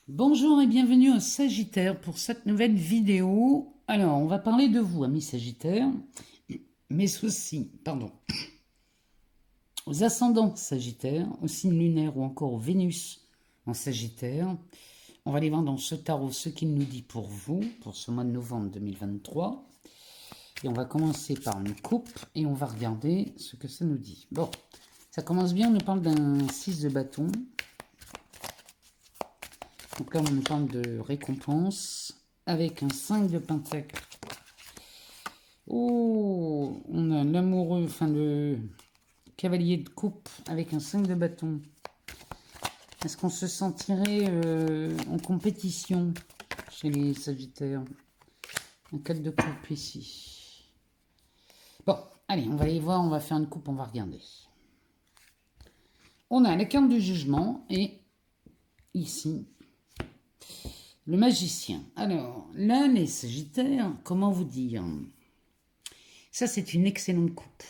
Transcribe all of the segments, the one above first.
Bonjour et bienvenue au Sagittaire pour cette nouvelle vidéo. Alors, on va parler de vous, amis Sagittaires, mais aussi, aux ascendants Sagittaires, aux signes lunaires ou encore aux Vénus en Sagittaire. On va aller voir dans ce tarot ce qu'il nous dit pour vous, pour ce mois de novembre 2023. Et on va commencer par une coupe et on va regarder ce que ça nous dit. Bon, ça commence bien, on nous parle d'un 6 de bâton. Donc là, on nous parle de récompense avec un 5 de pentacle. Oh, on a l'amoureux, enfin le cavalier de coupe avec un 5 de bâton. Est-ce qu'on se sentirait en compétition chez les Sagittaires? Un 4 de coupe ici. Bon, allez, on va aller voir, on va faire une coupe, on va regarder. On a la carte du jugement et ici, le magicien. Alors, là, les Sagittaires, comment vous dire? Ça, c'est une excellente coupe.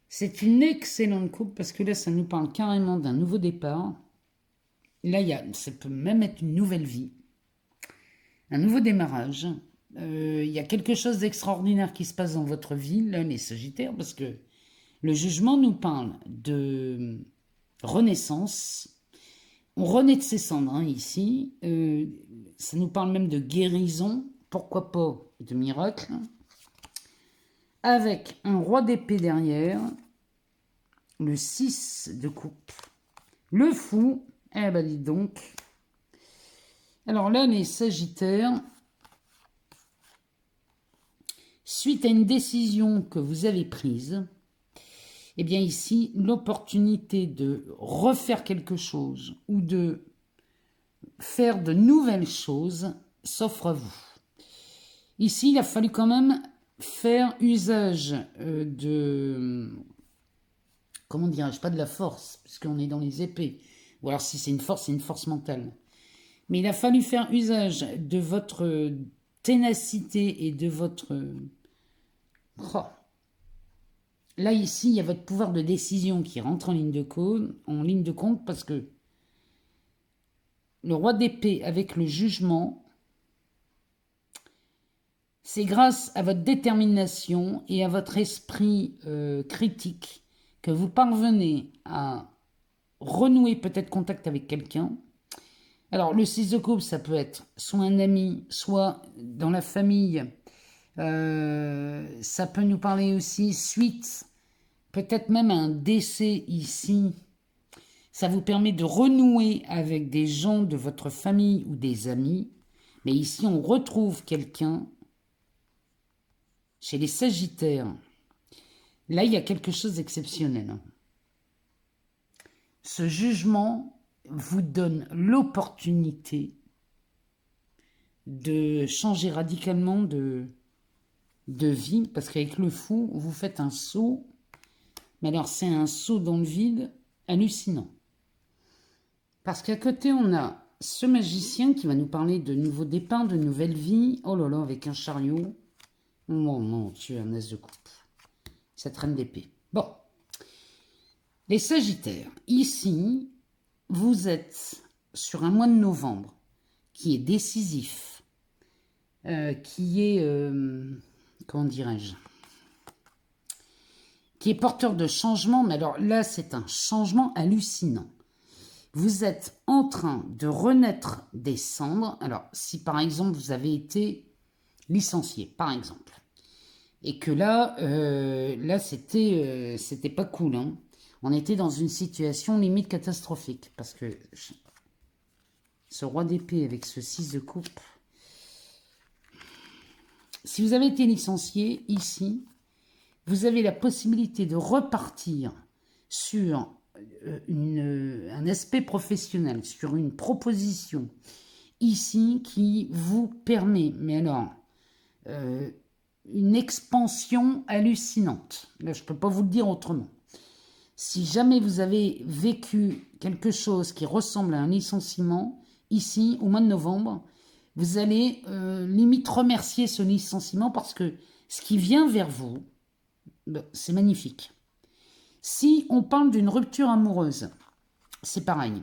C'est une excellente coupe parce que là, ça nous parle carrément d'un nouveau départ. Là, ça peut même être une nouvelle vie, un nouveau démarrage. Il y a quelque chose d'extraordinaire qui se passe dans votre vie, là, les Sagittaires, parce que le jugement nous parle de renaissance. On renaît de ses cendres, hein, ici. Ça nous parle même de guérison, pourquoi pas de miracle. Avec un roi d'épée derrière, le 6 de coupe, le fou, eh ben dis donc. Alors là, les Sagittaires, suite à une décision que vous avez prise, eh bien ici, l'opportunité de refaire quelque chose ou de faire de nouvelles choses s'offre à vous. Ici, il a fallu quand même faire usage de... Comment dirais-je? Pas de la force, puisqu'on est dans les épées. Ou alors si c'est une force mentale. Mais il a fallu faire usage de votre ténacité et de votre... Oh. Là, ici, il y a votre pouvoir de décision qui rentre en ligne de compte parce que le roi d'épée avec le jugement, c'est grâce à votre détermination et à votre esprit critique que vous parvenez à renouer peut-être contact avec quelqu'un. Alors, le 6 de coupe, ça peut être soit un ami, soit dans la famille. Ça peut nous parler aussi suite, peut-être même un décès ici. Ça vous permet de renouer avec des gens de votre famille ou des amis. Mais ici, on retrouve quelqu'un chez les Sagittaires. Là, il y a quelque chose d'exceptionnel. Ce jugement vous donne l'opportunité de changer radicalement de vie, parce qu'avec le fou, vous faites un saut, mais alors c'est un saut dans le vide hallucinant. Parce qu'à côté, on a ce magicien qui va nous parler de nouveaux départs, de nouvelles vies, oh là là, avec un chariot. Oh mon Dieu, un as de coupe. Cette reine d'épée. Bon. Les Sagittaires, ici, vous êtes sur un mois de novembre qui est décisif, qui est, comment dirais-je, qui est porteur de changement, mais alors là, c'est un changement hallucinant. Vous êtes en train de renaître des cendres. Alors, si par exemple, vous avez été licencié, par exemple, et que là, c'était pas cool, hein. On était dans une situation limite catastrophique, parce que ce roi d'épée avec ce 6 de coupe, si vous avez été licencié, ici, vous avez la possibilité de repartir sur un aspect professionnel, sur une proposition, ici, qui vous permet, mais alors, une expansion hallucinante. Là, je ne peux pas vous le dire autrement. Si jamais vous avez vécu quelque chose qui ressemble à un licenciement, ici, au mois de novembre, vous allez limite remercier ce licenciement parce que ce qui vient vers vous, c'est magnifique. Si on parle d'une rupture amoureuse, c'est pareil.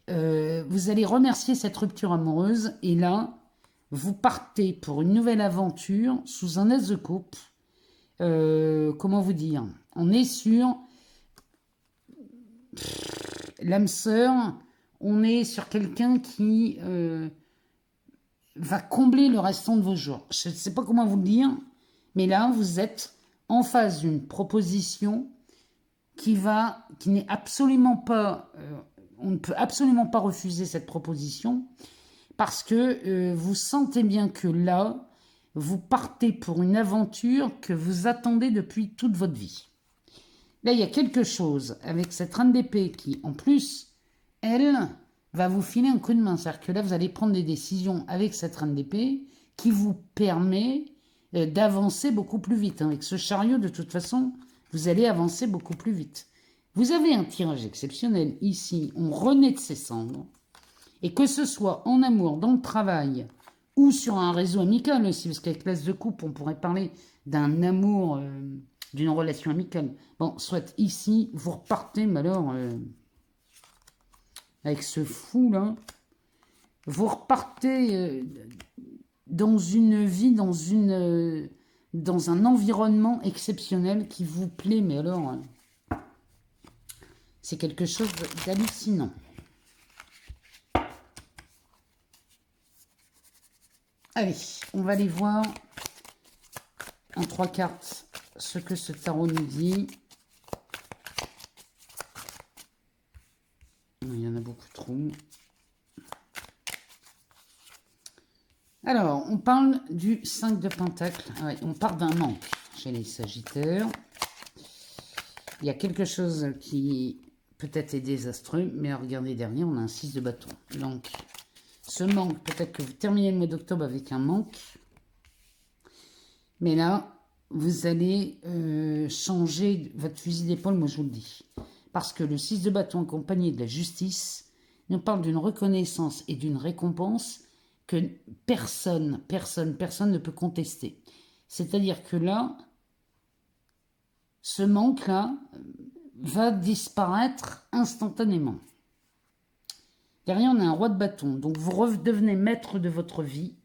Vous vous allez remercier cette rupture amoureuse et là, vous partez pour une nouvelle aventure sous un as de coupe. Comment vous dire? On est sur l'âme sœur, on est sur quelqu'un qui va combler le restant de vos jours. Je ne sais pas comment vous le dire, mais là, vous êtes en face d'une proposition qui n'est absolument pas... on ne peut absolument pas refuser cette proposition parce que vous sentez bien que là, vous partez pour une aventure que vous attendez depuis toute votre vie. Là, il y a quelque chose avec cette reine d'épée qui, en plus, elle va vous filer un coup de main. C'est-à-dire que là, vous allez prendre des décisions avec cette reine d'épée qui vous permet d'avancer beaucoup plus vite. Avec ce chariot, de toute façon, vous allez avancer beaucoup plus vite. Vous avez un tirage exceptionnel ici. On renaît de ses cendres. Et que ce soit en amour, dans le travail ou sur un réseau amical aussi, parce qu'avec l'as de coupe, on pourrait parler d'un amour, d'une relation amicale. Bon, soit ici, vous repartez, mais alors, avec ce fou là, vous repartez dans une vie, dans un environnement exceptionnel qui vous plaît, mais alors, c'est quelque chose d'hallucinant. Allez, on va aller voir en 3 cartes ce que ce tarot nous dit. Il y en a beaucoup trop. Alors, on parle du 5 de Pentacle. Ouais, on parle d'un manque chez les Sagittaires. Il y a quelque chose qui peut-être est désastreux, mais regardez derrière, on a un 6 de bâton. Donc, ce manque, peut-être que vous terminez le mois d'octobre avec un manque. Mais là, vous allez changer votre fusil d'épaule, moi je vous le dis. Parce que le 6 de bâton accompagné de la justice nous parle d'une reconnaissance et d'une récompense que personne ne peut contester. C'est-à-dire que là, ce manque-là va disparaître instantanément. Derrière, on a un roi de bâton. Donc, vous redevenez maître de votre vie.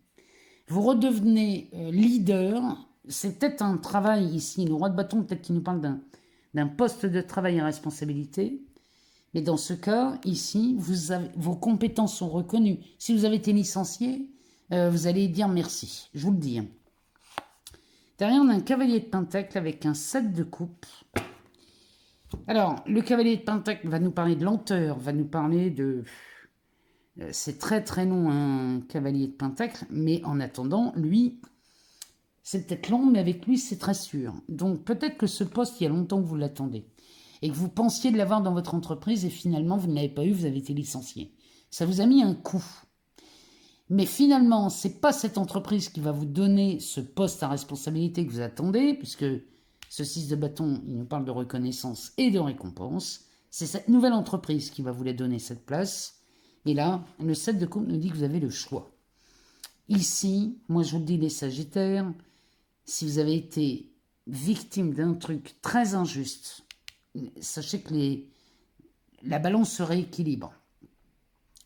Vous redevenez leader. C'est peut-être un travail ici. Le roi de bâton, peut-être qu'il nous parle d'un poste de travail à responsabilité. Mais dans ce cas, ici, vos compétences sont reconnues. Si vous avez été licencié, vous allez dire merci. Je vous le dis. Derrière, on a un cavalier de pentacle avec un 7 de coupe. Alors, le cavalier de pentacle va nous parler de lenteur, va nous parler de... C'est très très long, un cavalier de pentacle, mais en attendant, lui, c'est peut-être long, mais avec lui, c'est très sûr. Donc, peut-être que ce poste, il y a longtemps que vous l'attendez. Et que vous pensiez de l'avoir dans votre entreprise et finalement, vous ne l'avez pas eu, vous avez été licencié. Ça vous a mis un coup. Mais finalement, ce n'est pas cette entreprise qui va vous donner ce poste à responsabilité que vous attendez, puisque ce 6 de bâton, il nous parle de reconnaissance et de récompense. C'est cette nouvelle entreprise qui va vous la donner cette place. Et là, le 7 de coupe nous dit que vous avez le choix. Ici, moi je vous le dis les Sagittaires, si vous avez été victime d'un truc très injuste, sachez que la balance se rééquilibre.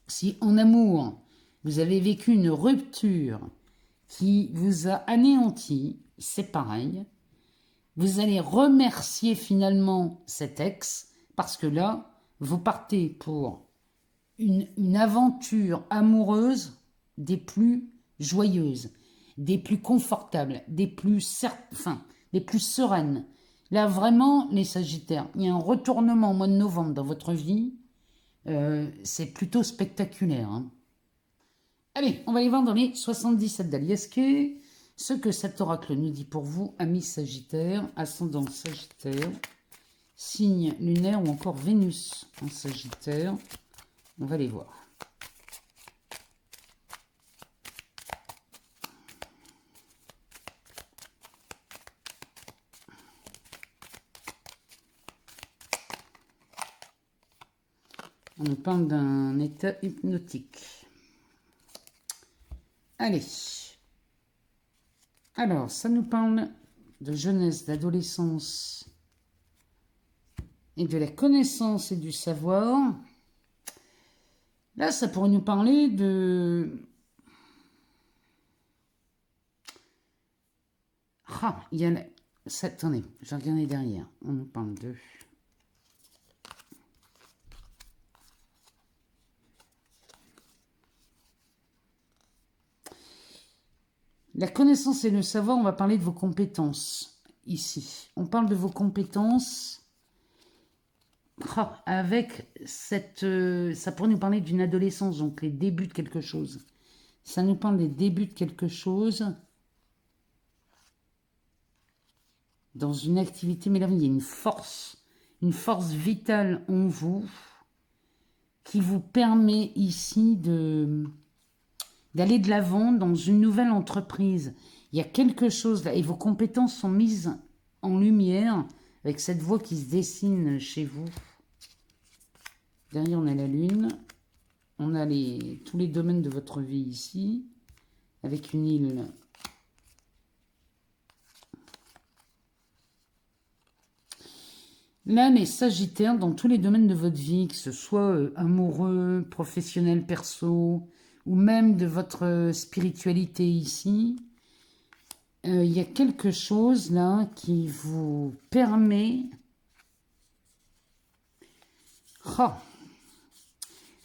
Si en amour, vous avez vécu une rupture qui vous a anéanti, c'est pareil. Vous allez remercier finalement cet ex parce que là, vous partez pour une aventure amoureuse des plus joyeuses, des plus confortables, des plus sereines. Là, vraiment, les Sagittaires, il y a un retournement au mois de novembre dans votre vie. C'est plutôt spectaculaire. Hein. Allez, on va aller voir dans les 77 d'Aliesque ce que cet oracle nous dit pour vous, amis Sagittaires, ascendant Sagittaire, signe lunaire ou encore Vénus en Sagittaire. On va les voir. On nous parle d'un état hypnotique. Allez. Alors, ça nous parle de jeunesse, d'adolescence et de la connaissance et du savoir. Là, ça pourrait nous parler de... Ah, il y a... Attendez, je vais regarder derrière. On nous parle de... La connaissance et le savoir, on va parler de vos compétences ici. On parle de vos compétences avec cette... ça pourrait nous parler d'une adolescence, donc les débuts de quelque chose. Ça nous parle des débuts de quelque chose dans une activité. Mais là, il y a une force vitale en vous qui vous permet ici d'aller de l'avant dans une nouvelle entreprise. Il y a quelque chose là, et vos compétences sont mises en lumière avec cette voie qui se dessine chez vous. Derrière, on a la lune. On a tous les domaines de votre vie ici, avec une île. Là, les Sagittaires, dans tous les domaines de votre vie, que ce soit amoureux, professionnel, perso, ou même de votre spiritualité ici, il y a quelque chose là qui vous permet... Oh.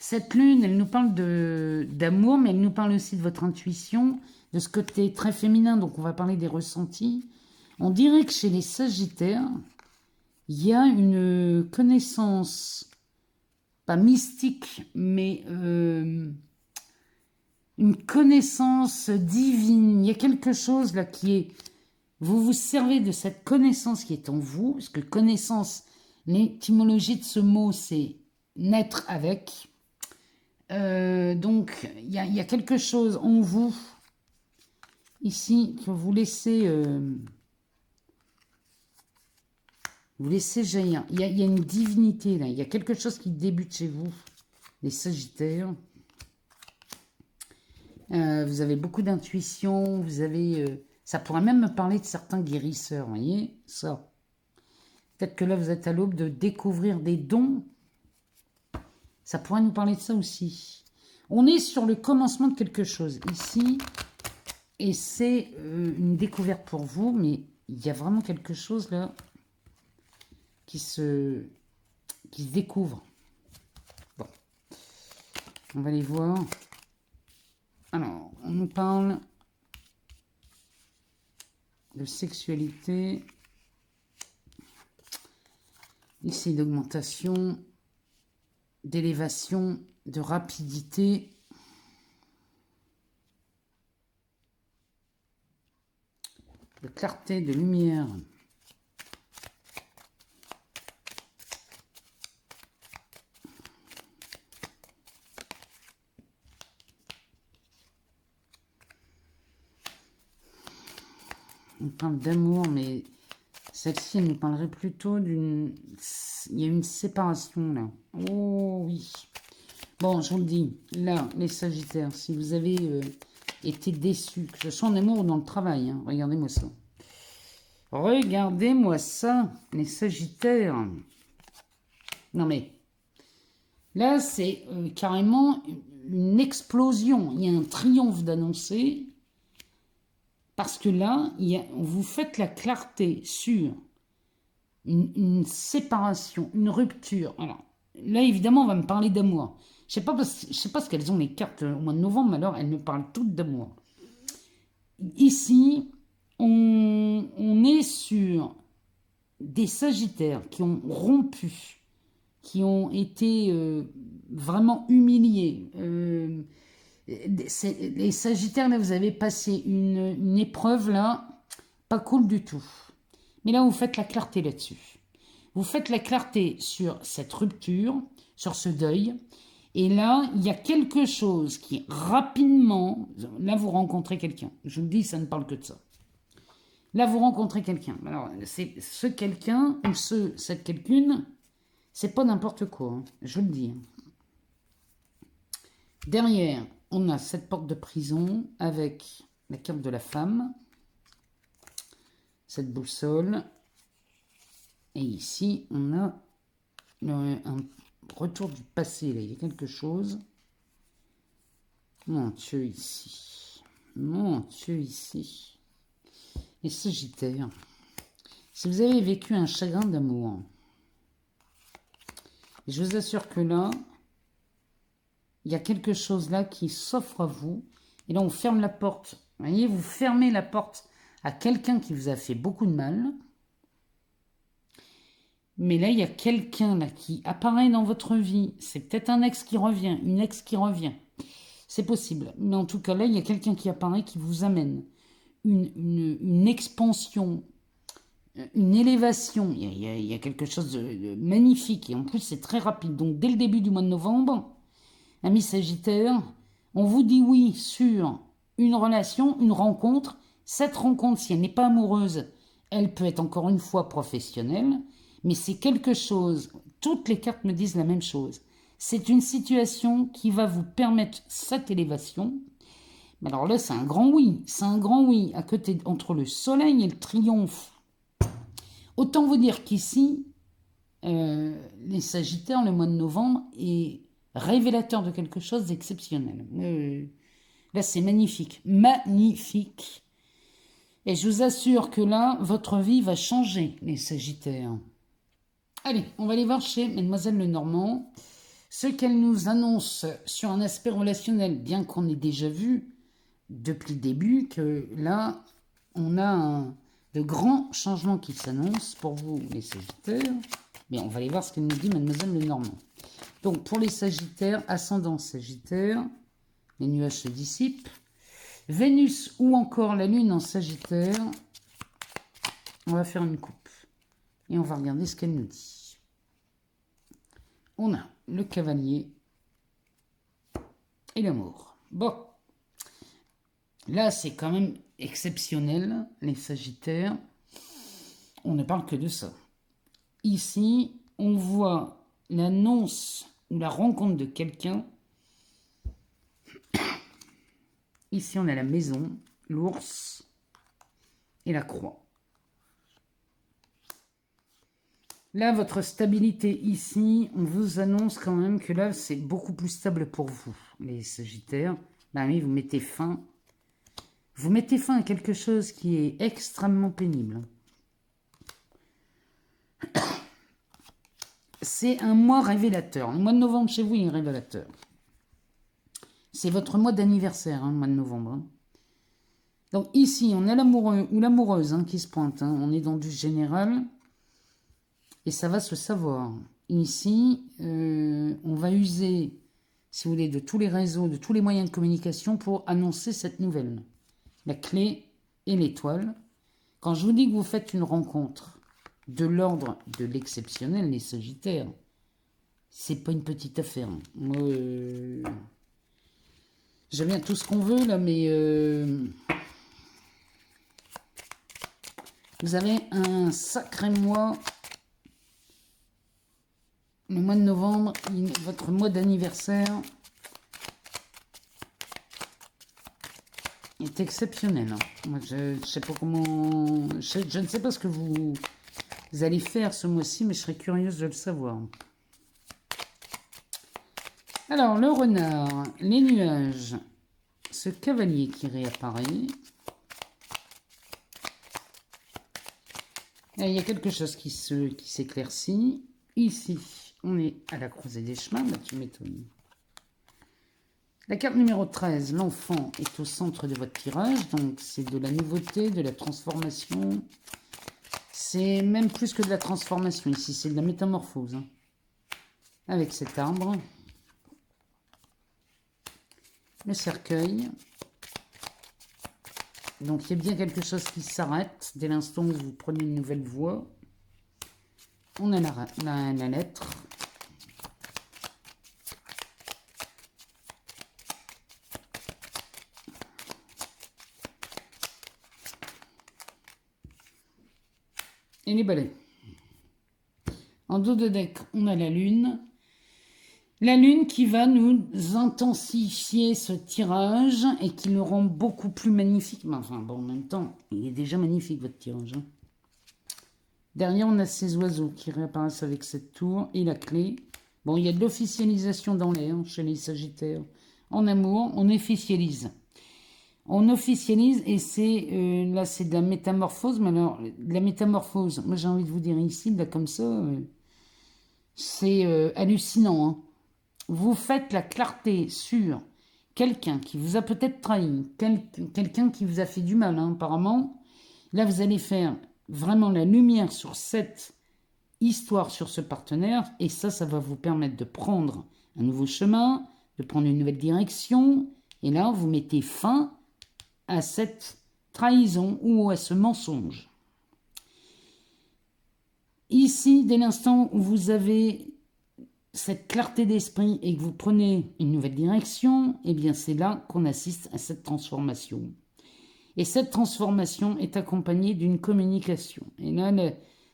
Cette lune, elle nous parle d'amour, mais elle nous parle aussi de votre intuition, de ce côté très féminin, donc on va parler des ressentis. On dirait que chez les Sagittaires, il y a une connaissance, pas mystique, mais une connaissance divine. Il y a quelque chose là qui est... Vous vous servez de cette connaissance qui est en vous, parce que connaissance, l'étymologie de ce mot, c'est naître avec. Donc, il y a quelque chose en vous, ici, que vous laissez jaillir. Il y a une divinité, là. Il y a quelque chose qui débute chez vous, les Sagittaires. Vous avez beaucoup d'intuition, vous avez... ça pourrait même me parler de certains guérisseurs, vous voyez, ça. Peut-être que là, vous êtes à l'aube de découvrir des dons. Ça pourrait nous parler de ça aussi. On est sur le commencement de quelque chose ici. Et c'est une découverte pour vous. Mais il y a vraiment quelque chose là qui se découvre. Bon. On va les voir. Alors, on nous parle de sexualité. Ici, d'augmentation, d'élévation, de rapidité. De clarté, de lumière. On parle d'amour, mais celle-ci, elle nous parlerait plutôt d'une... Il y a une séparation, là. Oh, oui. Bon, je vous le dis, là, les Sagittaires, si vous avez été déçus, que ce soit en amour ou dans le travail, hein, regardez-moi ça. Regardez-moi ça, les Sagittaires. Non, mais... Là, c'est carrément une explosion. Il y a un triomphe d'annoncer... Parce que là, vous faites la clarté sur une séparation, une rupture. Alors, là, évidemment, on va me parler d'amour. Je ne sais pas ce qu'elles ont les cartes au mois de novembre, mais alors elles me parlent toutes d'amour. Ici, on est sur des Sagittaires qui ont rompu, qui ont été vraiment humiliés. Les Sagittaires, là, vous avez passé une épreuve, là, pas cool du tout. Mais là, vous faites la clarté là-dessus. Vous faites la clarté sur cette rupture, sur ce deuil. Et là, il y a quelque chose qui, rapidement... Là, vous rencontrez quelqu'un. Je vous le dis, ça ne parle que de ça. Là, vous rencontrez quelqu'un. Alors, ce quelqu'un ou cette quelqu'une, c'est pas n'importe quoi, hein, je vous le dis. Derrière... On a cette porte de prison avec la carte de la femme, cette boussole. Et ici, on a un retour du passé. Là, il y a quelque chose. Mon Dieu, ici. Mon Dieu, ici. Les Sagittaires. Si vous avez vécu un chagrin d'amour, je vous assure que là, il y a quelque chose là qui s'offre à vous. Et là, on ferme la porte. Vous voyez, vous fermez la porte à quelqu'un qui vous a fait beaucoup de mal. Mais là, il y a quelqu'un là qui apparaît dans votre vie. C'est peut-être un ex qui revient, une ex qui revient. C'est possible. Mais en tout cas, là, il y a quelqu'un qui apparaît qui vous amène une expansion, une élévation. Il y a quelque chose de magnifique. Et en plus, c'est très rapide. Donc, dès le début du mois de novembre, amis Sagittaires, on vous dit oui sur une relation, une rencontre. Cette rencontre, si elle n'est pas amoureuse, elle peut être encore une fois professionnelle. Mais c'est quelque chose, toutes les cartes me disent la même chose. C'est une situation qui va vous permettre cette élévation. Mais alors là, c'est un grand oui. C'est un grand oui. À côté, entre le soleil et le triomphe. Autant vous dire qu'ici, les Sagittaires, le mois de novembre, est révélateur de quelque chose d'exceptionnel. Là, c'est magnifique. Magnifique. Et je vous assure que là, votre vie va changer, les Sagittaires. Allez, on va aller voir chez Mademoiselle Lenormand ce qu'elle nous annonce sur un aspect relationnel, bien qu'on ait déjà vu depuis le début que là, on a de grands changements qui s'annoncent pour vous, les Sagittaires. Mais on va aller voir ce qu'elle nous dit, Mademoiselle Lenormand. Donc, pour les Sagittaires, ascendant Sagittaire, les nuages se dissipent. Vénus ou encore la Lune en Sagittaire, on va faire une coupe. Et on va regarder ce qu'elle nous dit. On a le cavalier et l'amour. Bon. Là, c'est quand même exceptionnel, les Sagittaires. On ne parle que de ça. Ici, on voit l'annonce ou la rencontre de quelqu'un. Ici, on a la maison, l'ours et la croix. Là, votre stabilité ici, on vous annonce quand même que là, c'est beaucoup plus stable pour vous, les Sagittaires. Là, oui, vous mettez fin. Vous mettez fin à quelque chose qui est extrêmement pénible. C'est un mois révélateur. Le mois de novembre chez vous est révélateur. C'est votre mois d'anniversaire, le mois de novembre. Donc ici, on a l'amoureux ou l'amoureuse qui se pointe. On est dans du général. Et ça va se savoir. Ici, on va user, si vous voulez, de tous les réseaux, de tous les moyens de communication pour annoncer cette nouvelle. La clé et l'étoile. Quand je vous dis que vous faites une rencontre de l'ordre de l'exceptionnel, les Sagittaires, c'est pas une petite affaire. J'aime bien tout ce qu'on veut là, mais vous avez un sacré mois. Le mois de novembre, votre mois d'anniversaire est exceptionnel. Moi, je ne sais pas comment... Je ne sais pas ce que vous allez faire ce mois-ci, mais je serais curieuse de le savoir. Alors, le renard, les nuages, ce cavalier qui réapparaît. Là, il y a quelque chose qui s'éclaircit. Ici, on est à la croisée des chemins. Bah, tu m'étonnes. La carte numéro 13, l'enfant, est au centre de votre tirage. Donc, c'est de la nouveauté, de la transformation. C'est même plus que de la transformation. Ici, c'est de la métamorphose. Avec cet arbre. Le cercueil. Donc, il y a bien quelque chose qui s'arrête dès l'instant où vous prenez une nouvelle voie. On a la lettre. Et les balais. En dos de deck, on a la lune. La lune qui va nous intensifier ce tirage et qui le rend beaucoup plus magnifique. Mais enfin, bon, en même temps, il est déjà magnifique, votre tirage. Derrière, on a ces oiseaux qui réapparaissent avec cette tour et la clé. Bon, il y a de l'officialisation dans l'air chez les Sagittaires. en amour, on officialise. On officialise et c'est là c'est de la métamorphose, mais alors de la métamorphose, moi j'ai envie de vous dire ici, là comme ça, c'est hallucinant. Hein. Vous faites la clarté sur quelqu'un qui vous a peut-être trahi, quelqu'un qui vous a fait du mal hein, apparemment. Là vous allez faire vraiment la lumière sur cette histoire, sur ce partenaire, et ça va vous permettre de prendre un nouveau chemin, de prendre une nouvelle direction, et là vous mettez fin à cette trahison ou à ce mensonge. Ici, dès l'instant où vous avez cette clarté d'esprit et que vous prenez une nouvelle direction, eh bien c'est là qu'on assiste à cette transformation. Et cette transformation est accompagnée d'une communication. Et là,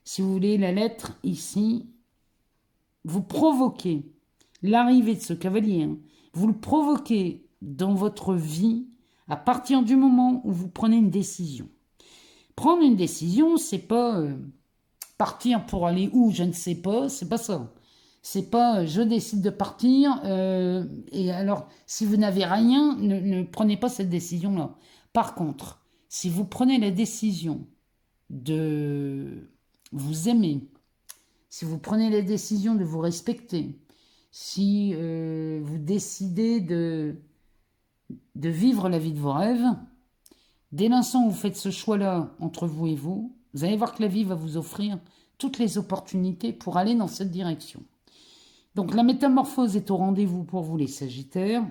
si vous voulez, la lettre ici, vous provoquez l'arrivée de ce cavalier. Hein, vous le provoquez dans votre vie à partir du moment où vous prenez une décision. Prendre une décision, c'est pas partir pour aller où, je ne sais pas, c'est pas ça. C'est pas je décide de partir et alors si vous n'avez rien, ne prenez pas cette décision-là. Par contre, si vous prenez la décision de vous aimer, si vous prenez la décision de vous respecter, si vous décidez de vivre la vie de vos rêves, dès l'instant où vous faites ce choix-là entre vous et vous allez voir que la vie va vous offrir toutes les opportunités pour aller dans cette direction. Donc la métamorphose est au rendez-vous pour vous les Sagittaires.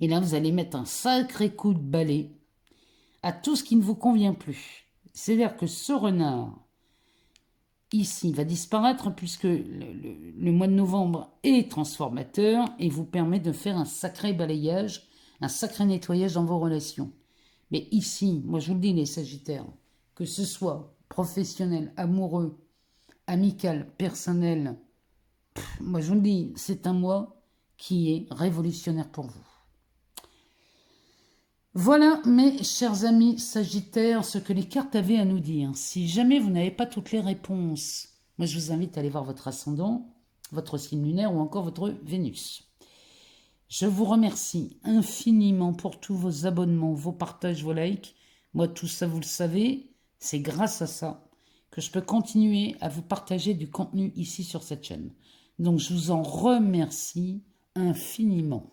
Et là, vous allez mettre un sacré coup de balai à tout ce qui ne vous convient plus. C'est-à-dire que ce renard, ici, va disparaître puisque le mois de novembre est transformateur et vous permet de faire un sacré balayage, un sacré nettoyage dans vos relations. Mais ici, moi je vous le dis les Sagittaires, que ce soit professionnel, amoureux, amical, personnel, moi je vous le dis, c'est un mois qui est révolutionnaire pour vous. Voilà mes chers amis Sagittaires, ce que les cartes avaient à nous dire. Si jamais vous n'avez pas toutes les réponses, moi je vous invite à aller voir votre ascendant, votre signe lunaire ou encore votre Vénus. Je vous remercie infiniment pour tous vos abonnements, vos partages, vos likes. Moi tout ça vous le savez, c'est grâce à ça que je peux continuer à vous partager du contenu ici sur cette chaîne. Donc je vous en remercie infiniment.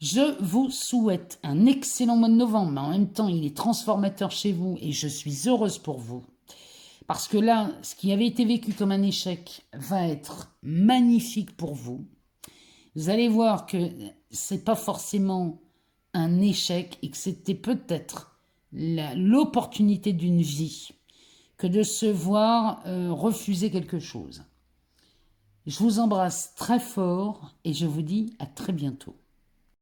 Je vous souhaite un excellent mois de novembre, mais en même temps, il est transformateur chez vous et je suis heureuse pour vous. Parce que là, ce qui avait été vécu comme un échec va être magnifique pour vous. Vous allez voir que c'est pas forcément un échec et que c'était peut-être l'opportunité d'une vie que de se voir refuser quelque chose. Je vous embrasse très fort et je vous dis à très bientôt.